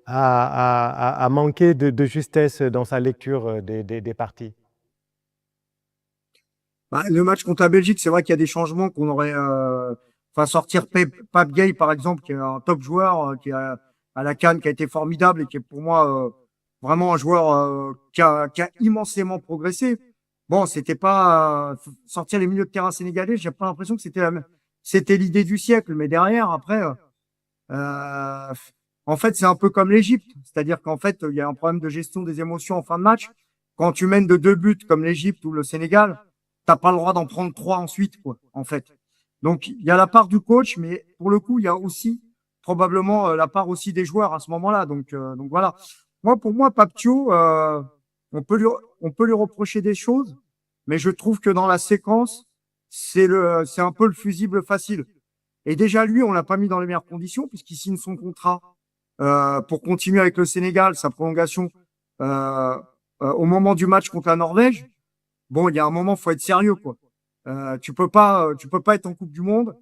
a manqué de justesse dans sa lecture des parties? Bah, le match contre la Belgique, c'est vrai qu'il y a des changements qu'on aurait, enfin, sortir Pape Gueye, par exemple, qui est un top joueur, qui est à la CAN, qui a été formidable et qui est pour moi, vraiment un joueur, qui a immensément progressé. Bon, c'était pas, sortir les milieux de terrain sénégalais, j'ai pas l'impression que c'était l'idée du siècle, mais derrière, après, euh, en fait, c'est un peu comme l'Égypte. C'est-à-dire qu'en fait, il y a un problème de gestion des émotions en fin de match. Quand tu mènes de 2 buts comme l'Égypte ou le Sénégal, t'as pas le droit d'en prendre 3 ensuite, quoi, en fait. Donc, il y a la part du coach, mais pour le coup, il y a aussi probablement la part aussi des joueurs à ce moment-là. Donc voilà. Moi, pour moi, Papio, on peut lui, on peut lui reprocher des choses, mais je trouve que dans la séquence, c'est un peu le fusible facile. Et déjà, lui, on l'a pas mis dans les meilleures conditions puisqu'il signe son contrat pour continuer avec le Sénégal, sa prolongation euh, au moment du match contre la Norvège. Bon, il y a un moment, faut être sérieux, quoi. Tu peux pas être en Coupe du Monde,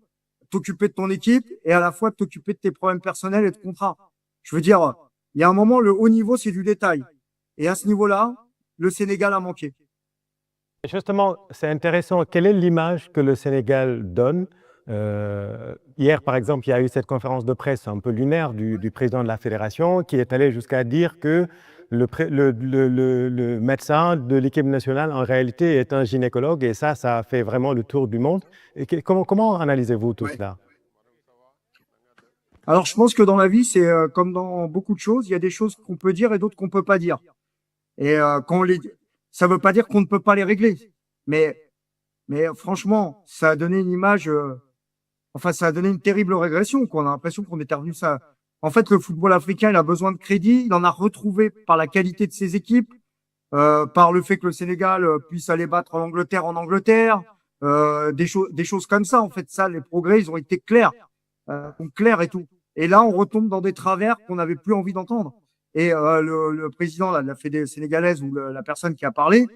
t'occuper de ton équipe et à la fois t'occuper de tes problèmes personnels et de contrat. Je veux dire, il y a un moment, le haut niveau, c'est du détail. Et à ce niveau-là, le Sénégal a manqué. Justement, c'est intéressant. Quelle est l'image que le Sénégal donne? Hier, par exemple, il y a eu cette conférence de presse un peu lunaire du président de la fédération qui est allé jusqu'à dire que le médecin de l'équipe nationale, en réalité, est un gynécologue et ça a fait vraiment le tour du monde. Et comment analysez-vous tout Ouais. cela? Alors, je pense que dans la vie, c'est comme dans beaucoup de choses, il y a des choses qu'on peut dire et d'autres qu'on peut pas dire. Et quand on les, ça veut pas dire qu'on ne peut pas les régler. Mais, mais franchement, ça a donné une image. Enfin, ça a donné une terrible régression, quoi. On a l'impression qu'on était revenu ça. En fait, le football africain, il a besoin de crédit. Il en a retrouvé par la qualité de ses équipes, par le fait que le Sénégal puisse aller battre l'Angleterre en Angleterre, des choses comme ça. En fait, ça, les progrès, ils ont été clairs, clairs et tout. Et là, on retombe dans des travers qu'on n'avait plus envie d'entendre. Et le président là, de la Fédé sénégalaise ou la personne qui a parlé,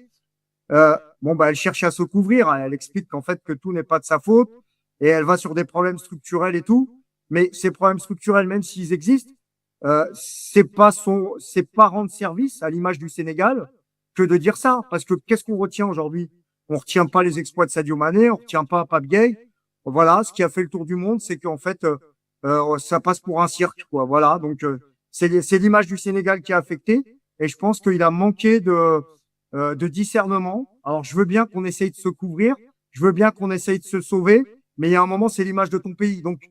bon, bah, elle cherche à se couvrir. Elle explique qu'en fait, que tout n'est pas de sa faute et elle va sur des problèmes structurels et tout. Mais ces problèmes structurels, même s'ils existent, c'est pas rendre service à l'image du Sénégal que de dire ça. Parce que qu'est-ce qu'on retient aujourd'hui? On retient pas les exploits de Sadio Mané, on retient pas Pape Gueye. Voilà, ce qui a fait le tour du monde, c'est qu'en fait, ça passe pour un cirque, quoi. Voilà, donc c'est l'image du Sénégal qui a affecté. Et je pense qu'il a manqué de discernement. Alors, je veux bien qu'on essaye de se couvrir, je veux bien qu'on essaye de se sauver, mais il y a un moment, c'est l'image de ton pays. Donc,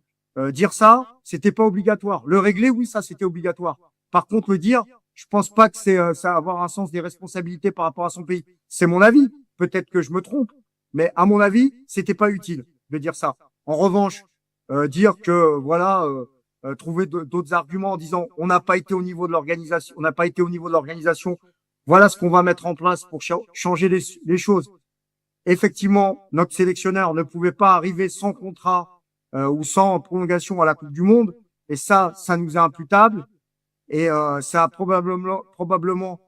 dire ça, c'était pas obligatoire. Le régler, oui, ça, c'était obligatoire. Par contre, le dire, je pense pas que c'est ça avoir un sens des responsabilités par rapport à son pays. C'est mon avis. Peut-être que je me trompe, mais à mon avis, c'était pas utile de dire ça. En revanche, dire que voilà, trouver d'autres arguments en disant on n'a pas été au niveau de l'organisation, on n'a pas été au niveau de l'organisation. Voilà ce qu'on va mettre en place pour changer les choses. Effectivement, notre sélectionneur ne pouvait pas arriver sans contrat ou sans prolongation à la Coupe du Monde, et ça nous est imputable, et ça a probablement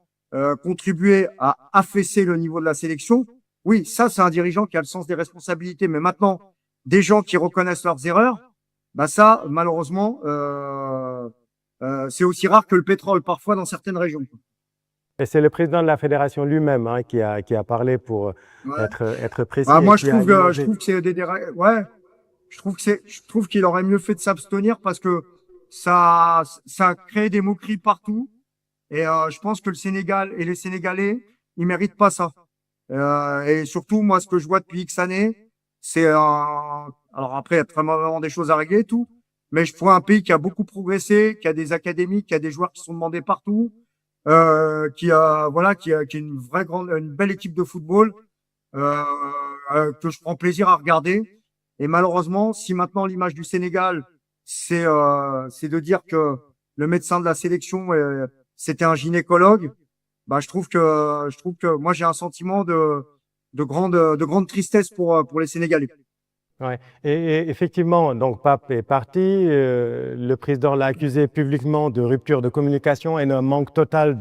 contribué à affaisser le niveau de la sélection. Oui, ça, c'est un dirigeant qui a le sens des responsabilités, mais maintenant, des gens qui reconnaissent leurs erreurs, bah ça, malheureusement, c'est aussi rare que le pétrole parfois dans certaines régions. Et c'est le président de la fédération lui-même hein, qui a parlé pour Ouais. être précis Ah, et moi, qui a je limogé. trouve que c'est ouais, je trouve qu'il aurait mieux fait de s'abstenir parce que ça crée des moqueries partout. Et je pense que le Sénégal et les Sénégalais, ils méritent pas ça. Et surtout, moi, ce que je vois depuis X années, c'est alors après, il y a vraiment des choses à régler et tout, mais je vois un pays qui a beaucoup progressé, qui a des académies, qui a des joueurs qui sont demandés partout, qui a une belle équipe de football, euh, que je prends plaisir à regarder. Et malheureusement, si maintenant l'image du Sénégal, c'est de dire que le médecin de la sélection, c'était un gynécologue, bah, je trouve que moi, j'ai un sentiment de grande tristesse pour les Sénégalais. Ouais. Et effectivement, donc Pape est parti. Le président l'a accusé publiquement de rupture de communication et d'un manque total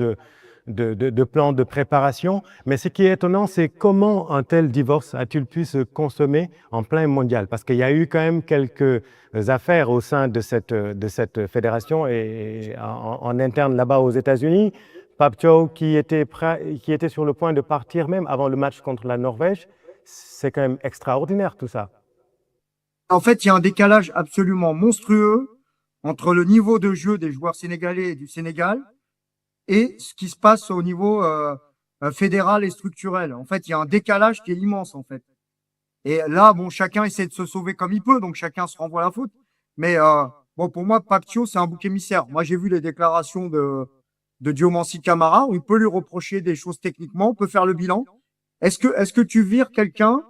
de plan de préparation. Mais ce qui est étonnant, c'est comment un tel divorce a-t-il pu se consommer en plein mondial? Parce qu'il y a eu quand même quelques affaires au sein de cette fédération et en interne là-bas aux États-Unis. Pape Thiaw qui était sur le point de partir même avant le match contre la Norvège. C'est quand même extraordinaire tout ça. En fait, il y a un décalage absolument monstrueux entre le niveau de jeu des joueurs sénégalais et du Sénégal et ce qui se passe au niveau fédéral et structurel. En fait, il y a un décalage qui est immense, en fait. Et là, bon, chacun essaie de se sauver comme il peut, donc chacun se renvoie la faute. Mais bon, pour moi, Pape Thiaw, c'est un bouc émissaire. Moi, j'ai vu les déclarations de Diomansy Kamara, où il peut lui reprocher des choses techniquement, on peut faire le bilan. Est-ce que tu vires quelqu'un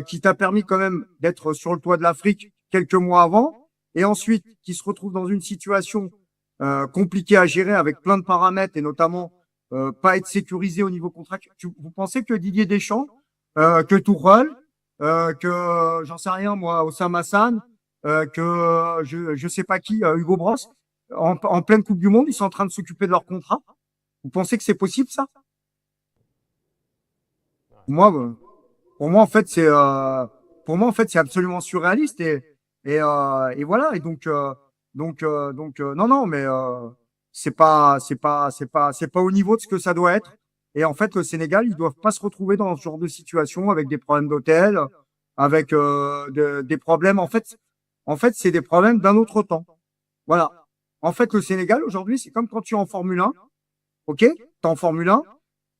qui t'a permis quand même d'être sur le toit de l'Afrique quelques mois avant, et ensuite qui se retrouve dans une situation compliquée à gérer avec plein de paramètres, et notamment pas être sécurisé au niveau contractuel. Vous pensez que Didier Deschamps, que Tourelle, que j'en sais rien moi, Osama Hassan, que je sais pas qui, Hugo Bross, en pleine Coupe du Monde, ils sont en train de s'occuper de leur contrat? Vous pensez que c'est possible ça? Moi, pour moi, en fait, c'est absolument surréaliste et voilà. Et non, non, mais c'est pas au niveau de ce que ça doit être. Et en fait, le Sénégal, ils doivent pas se retrouver dans ce genre de situation avec des problèmes d'hôtel, avec des problèmes. En fait, c'est des problèmes d'un autre temps. Voilà. En fait, le Sénégal aujourd'hui, c'est comme quand tu es en Formule 1. Ok, t'es en Formule 1,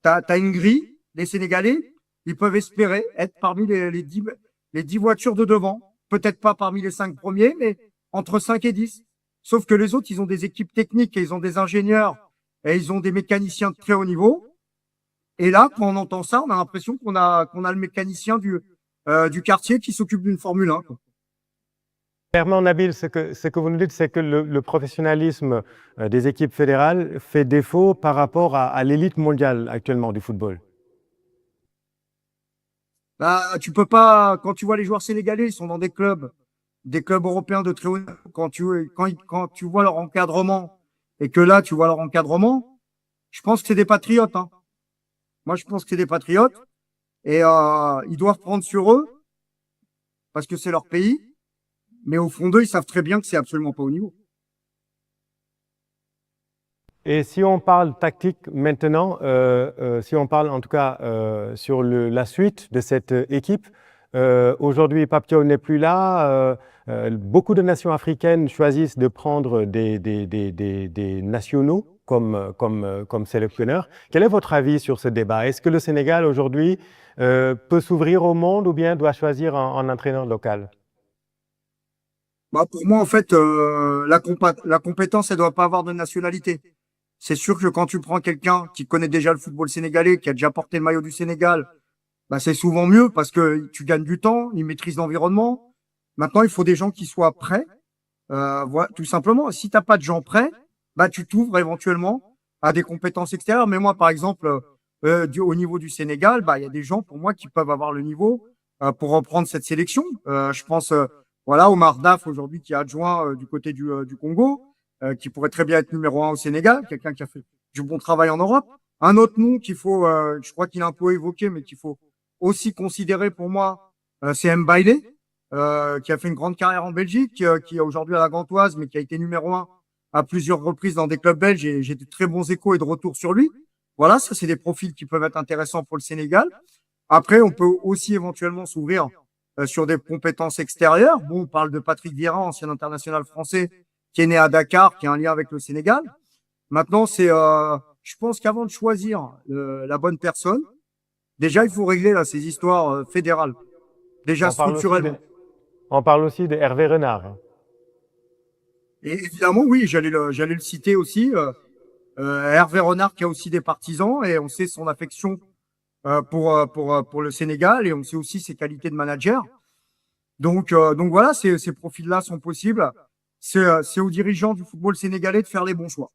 t'as une grille. Les Sénégalais, ils peuvent espérer être parmi les 10 voitures de devant. Peut-être pas parmi les 5 premiers, mais entre 5 et 10. Sauf que les autres, ils ont des équipes techniques et ils ont des ingénieurs et ils ont des mécaniciens de très haut niveau. Et là, quand on entend ça, on a l'impression qu'on a le mécanicien du quartier qui s'occupe d'une Formule 1, quoi. Clairement, Nabil, ce que vous nous dites, c'est que le professionnalisme des équipes fédérales fait défaut par rapport à l'élite mondiale actuellement du football. Bah, tu peux pas, quand tu vois les joueurs sénégalais, ils sont dans des clubs européens de très haut niveau. Quand tu vois leur encadrement et que là, tu vois leur encadrement, je pense que c'est des patriotes, hein. Moi, je pense que c'est des patriotes et ils doivent prendre sur eux parce que c'est leur pays. Mais au fond d'eux, ils savent très bien que c'est absolument pas au niveau. Et si on parle tactique maintenant, si on parle en tout cas sur la suite de cette équipe, aujourd'hui Pape Thiaw n'est plus là. Beaucoup de nations africaines choisissent de prendre des nationaux comme sélectionneurs. Quel est votre avis sur ce débat? Est-ce que le Sénégal aujourd'hui peut s'ouvrir au monde ou bien doit choisir un entraîneur local? Bah, pour moi, en fait, la compétence, elle doit pas avoir de nationalité. C'est sûr que quand tu prends quelqu'un qui connaît déjà le football sénégalais, qui a déjà porté le maillot du Sénégal, bah, c'est souvent mieux parce que tu gagnes du temps, il maîtrise l'environnement. Maintenant, il faut des gens qui soient prêts. Voilà, tout simplement. Si t'as pas de gens prêts, bah, tu t'ouvres éventuellement à des compétences extérieures. Mais moi, par exemple, au niveau du Sénégal, bah, il y a des gens pour moi qui peuvent avoir le niveau pour reprendre cette sélection. Je pense, voilà, Omar Daf aujourd'hui qui est adjoint du côté du Congo, qui pourrait très bien être numéro 1 au Sénégal, quelqu'un qui a fait du bon travail en Europe. Un autre nom qu'il faut, je crois qu'il a un peu évoqué, mais qu'il faut aussi considérer pour moi, c'est Mbaye, qui a fait une grande carrière en Belgique, qui est aujourd'hui à la Gantoise, mais qui a été numéro 1 à plusieurs reprises dans des clubs belges et j'ai de très bons échos et de retours sur lui. Voilà, ça c'est des profils qui peuvent être intéressants pour le Sénégal. Après, on peut aussi éventuellement s'ouvrir sur des compétences extérieures. Bon, on parle de Patrick Vieira, ancien international français, qui est né à Dakar, qui a un lien avec le Sénégal. Maintenant, je pense qu'avant de choisir la bonne personne, déjà, il faut régler là ces histoires fédérales, déjà structurellement. On parle aussi de Hervé Renard. Et évidemment, oui, j'allais le citer aussi. Hervé Renard qui a aussi des partisans et on sait son affection pour le Sénégal et on sait aussi ses qualités de manager. Donc voilà, ces profils-là sont possibles. C'est aux dirigeants du football sénégalais de faire les bons choix.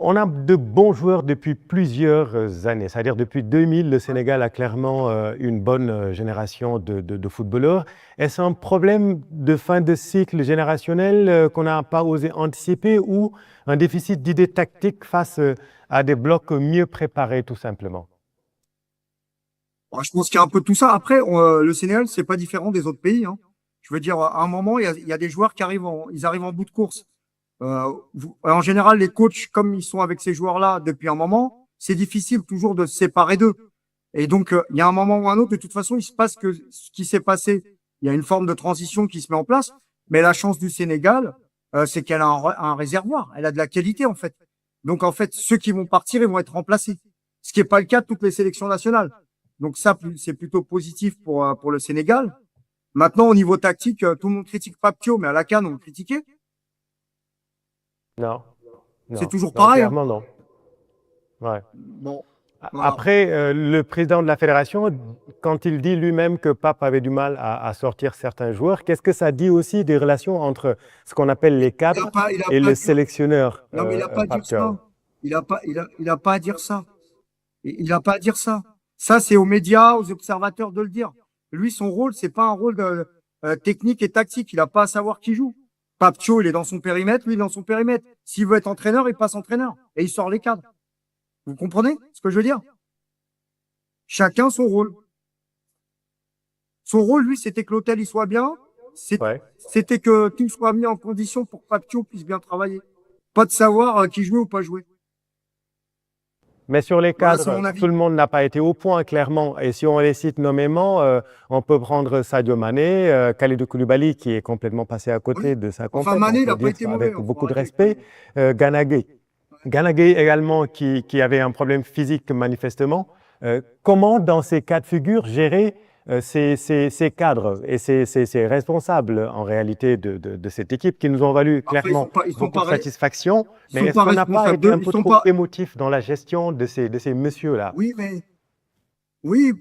On a de bons joueurs depuis plusieurs années. C'est-à-dire depuis 2000, le Sénégal a clairement une bonne génération de footballeurs. Est-ce un problème de fin de cycle générationnel qu'on n'a pas osé anticiper ou un déficit d'idées tactiques face à des blocs mieux préparés, tout simplement? Je pense qu'il y a un peu de tout ça. Après, le Sénégal, c'est pas différent des autres pays, hein. Je veux dire, à un moment, il y a des joueurs qui arrivent ils arrivent en bout de course. En général, les coachs, comme ils sont avec ces joueurs-là depuis un moment, c'est difficile toujours de se séparer d'eux. Et donc, il y a un moment ou un autre, de toute façon, il se passe que ce qui s'est passé. Il y a une forme de transition qui se met en place. Mais la chance du Sénégal, c'est qu'elle a un réservoir. Elle a de la qualité, en fait. Donc, en fait, ceux qui vont partir, ils vont être remplacés. Ce qui n'est pas le cas de toutes les sélections nationales. Donc, ça, c'est plutôt positif pour le Sénégal. Maintenant, au niveau tactique, tout le monde critique Papio, mais à la CAN, on le critiquait. Non, C'est non, toujours non, pareil, hein. clairement non. Ouais. Bon, voilà. Après, le président de la fédération, quand il dit lui-même que Pape avait du mal à sortir certains joueurs, qu'est-ce que ça dit aussi des relations entre ce qu'on appelle les cadres Il a et pas le dit, sélectionneur non, mais il a pas à dire Pape Thiaw? ça. Il a pas à dire ça. Il a pas à dire ça. Ça, c'est aux médias, aux observateurs de le dire. Lui, son rôle, c'est pas un rôle technique et tactique. Il a pas à savoir qui joue. Papcho, il est dans son périmètre, lui, il est dans son périmètre. S'il veut être entraîneur, il passe entraîneur. Et il sort les cadres. Vous comprenez ce que je veux dire? Chacun son rôle. Son rôle, lui, c'était que l'hôtel, il soit bien. Ouais. C'était que tout soit mis en condition pour que Papcho puisse bien travailler. Pas de savoir qui jouait ou pas jouer. Mais sur les Voilà, c'est cadres, mon avis. tout le monde n'a pas été au point, clairement. Et si on les cite nommément, on peut prendre Sadio Mané, Kalidou Koulibaly, qui est complètement passé à côté Oui. de sa Enfin, compète, Mané, on il peut a pas dire été ça mauvais. avec Hein, faut beaucoup de arrêter. respect. Gana Gueye. Gana Gueye également, qui avait un problème physique manifestement. Comment, dans ces cas de figure, gérer ces cadres et ces responsables, en réalité, de cette équipe qui nous ont valu Après, clairement ils sont beaucoup de pas, satisfaction. ils Mais sont est-ce pas qu'on n'a pas responsables été un ils peu sont trop pas, émotif dans la gestion de ces messieurs-là? oui, oui,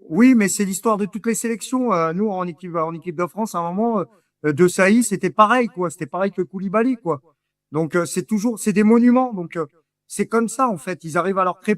oui, mais c'est l'histoire de toutes les sélections. Nous, en équipe de France, à un moment, De Sailly, c'était pareil, quoi. C'était pareil que Koulibaly, quoi. Donc, c'est des monuments. Donc, c'est comme ça, en fait. Ils arrivent à leur créer